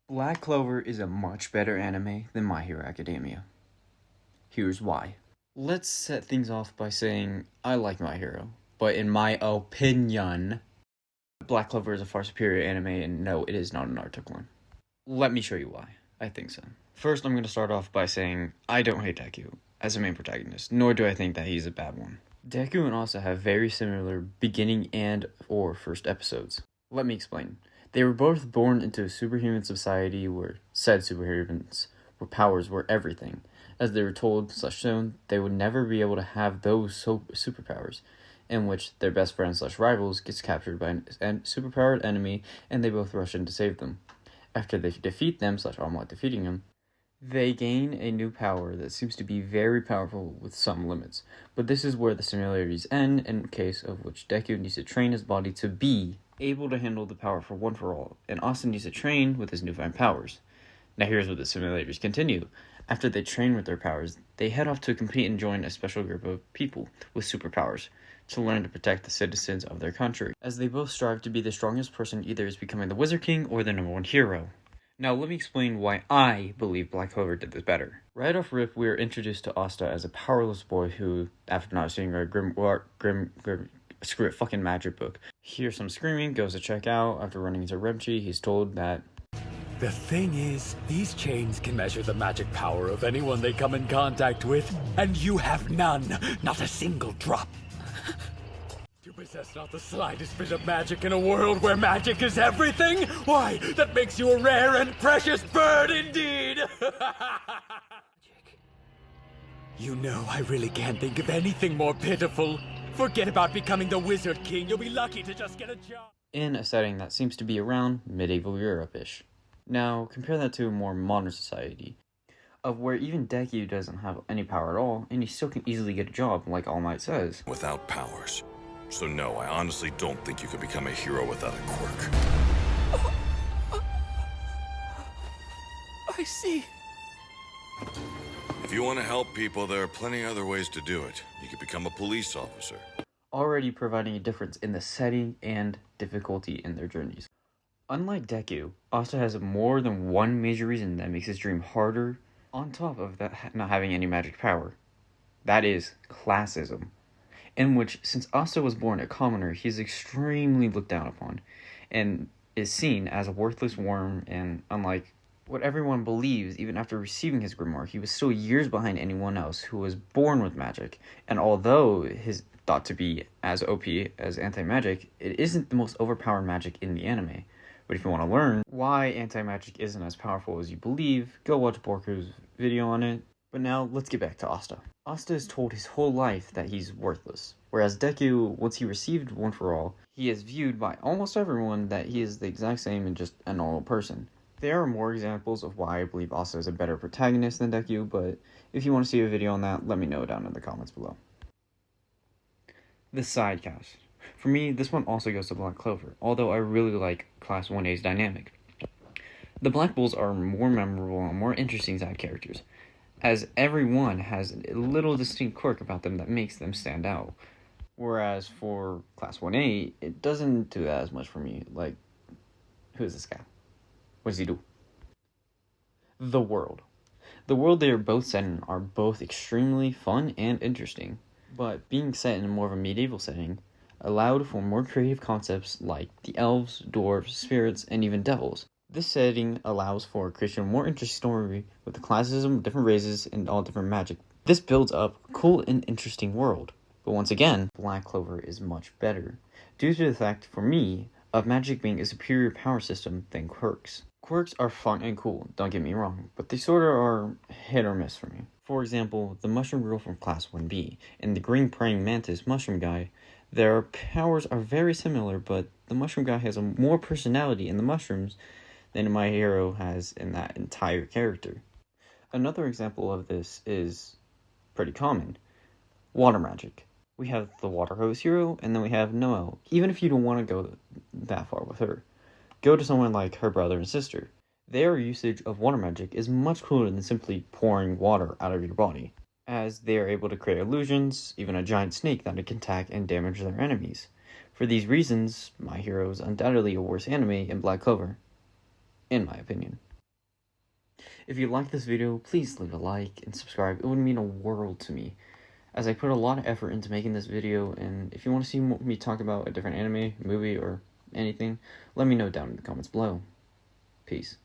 Black Clover is a much better anime than My Hero Academia. Here's why. Let's set things off by saying I like My Hero, but in my opinion, Black Clover is a far superior anime, and no, it is not an Arctic one. Let me show you why I think so. First, I'm going to start off by saying I don't hate Deku as a main protagonist, nor do I think that he's a bad one. Deku and Asa have very similar beginning and or first episodes. Let me explain. They were both born into a superhuman society where said superhumans where powers were everything. As they were told / shown, they would never be able to have those superpowers, in which their best friend / rivals gets captured by a superpowered enemy and they both rush in to save them. After they defeat them / almost defeating them, they gain a new power that seems to be very powerful with some limits. But this is where the similarities end, in case of which Deku needs to train his body to be able to handle the power for one for all, and Austin needs to train with his newfound powers. Now here's where the similarities continue. After they train with their powers, they head off to compete and join a special group of people with superpowers to learn to protect the citizens of their country, as they both strive to be the strongest person, either as becoming the Wizard King or the #1 hero. Now let me explain why I believe Black Clover did this better. Right off rip, we are introduced to Asta as a powerless boy who, after not seeing a fucking magic book, hears some screaming, goes to check out. After running into Remchi, he's told that the thing is, these chains can measure the magic power of anyone they come in contact with, and you have none, not a single drop. You possess not the slightest bit of magic in a world where magic is everything? Why, that makes you a rare and precious bird indeed! You know, I really can't think of anything more pitiful. Forget about becoming the Wizard King, you'll be lucky to just get a job. In a setting that seems to be around medieval Europe-ish. Now, compare that to a more modern society, of where even Deku doesn't have any power at all, and he still can easily get a job, like All Might says. Without powers. So no, I honestly don't think you can become a hero without a quirk. I see. If you want to help people, there are plenty other ways to do it. You could become a police officer. Already providing a difference in the setting and difficulty in their journeys. Unlike Deku, Asta has more than one major reason that makes his dream harder, on top of that not having any magic power. That is classism, in which, since Asta was born a commoner, he is extremely looked down upon, and is seen as a worthless worm, and unlike what everyone believes, even after receiving his grimoire, he was still years behind anyone else who was born with magic, and although his thought to be as OP as anti-magic, it isn't the most overpowered magic in the anime. But if you want to learn why anti-magic isn't as powerful as you believe, go watch Borku's video on it. But now, let's get back to Asta. Asta is told his whole life that he's worthless, whereas Deku, once he received One for All, he is viewed by almost everyone that he is the exact same and just a normal person. There are more examples of why I believe Asta is a better protagonist than Deku, but if you want to see a video on that, let me know down in the comments below. The side cast. For me, this one also goes to Black Clover, although I really like Class 1A's dynamic. The Black Bulls are more memorable and more interesting side characters, as everyone has a little distinct quirk about them that makes them stand out. Whereas for Class 1A, it doesn't do that as much for me. Like, who is this guy? What does he do? The world. The world they are both set in are both extremely fun and interesting, but being set in more of a medieval setting allowed for more creative concepts like the elves, dwarves, spirits, and even devils. This setting allows for creation of a more interesting story with the classism, different races, and all different magic. This builds up a cool and interesting world. But once again, Black Clover is much better, due to the fact, for me, of magic being a superior power system than quirks. Quirks are fun and cool, don't get me wrong, but they sorta are hit or miss for me. For example, the Mushroom Girl from Class 1B and the Green Praying Mantis Mushroom Guy, their powers are very similar, but the Mushroom Guy has a more personality in the mushrooms than My Hero has in that entire character. Another example of this is pretty common. Water magic. We have the Water Hose Hero, and then we have Noelle. Even if you don't want to go that far with her, go to someone like her brother and sister. Their usage of water magic is much cooler than simply pouring water out of your body, as they are able to create illusions, even a giant snake that can attack and damage their enemies. For these reasons, My Hero is undoubtedly a worse anime in Black Clover, in my opinion. If you like this video, please leave a like and subscribe. It would mean a world to me, as I put a lot of effort into making this video, and if you want to see me talk about a different anime, movie, or anything, let me know down in the comments below. Peace.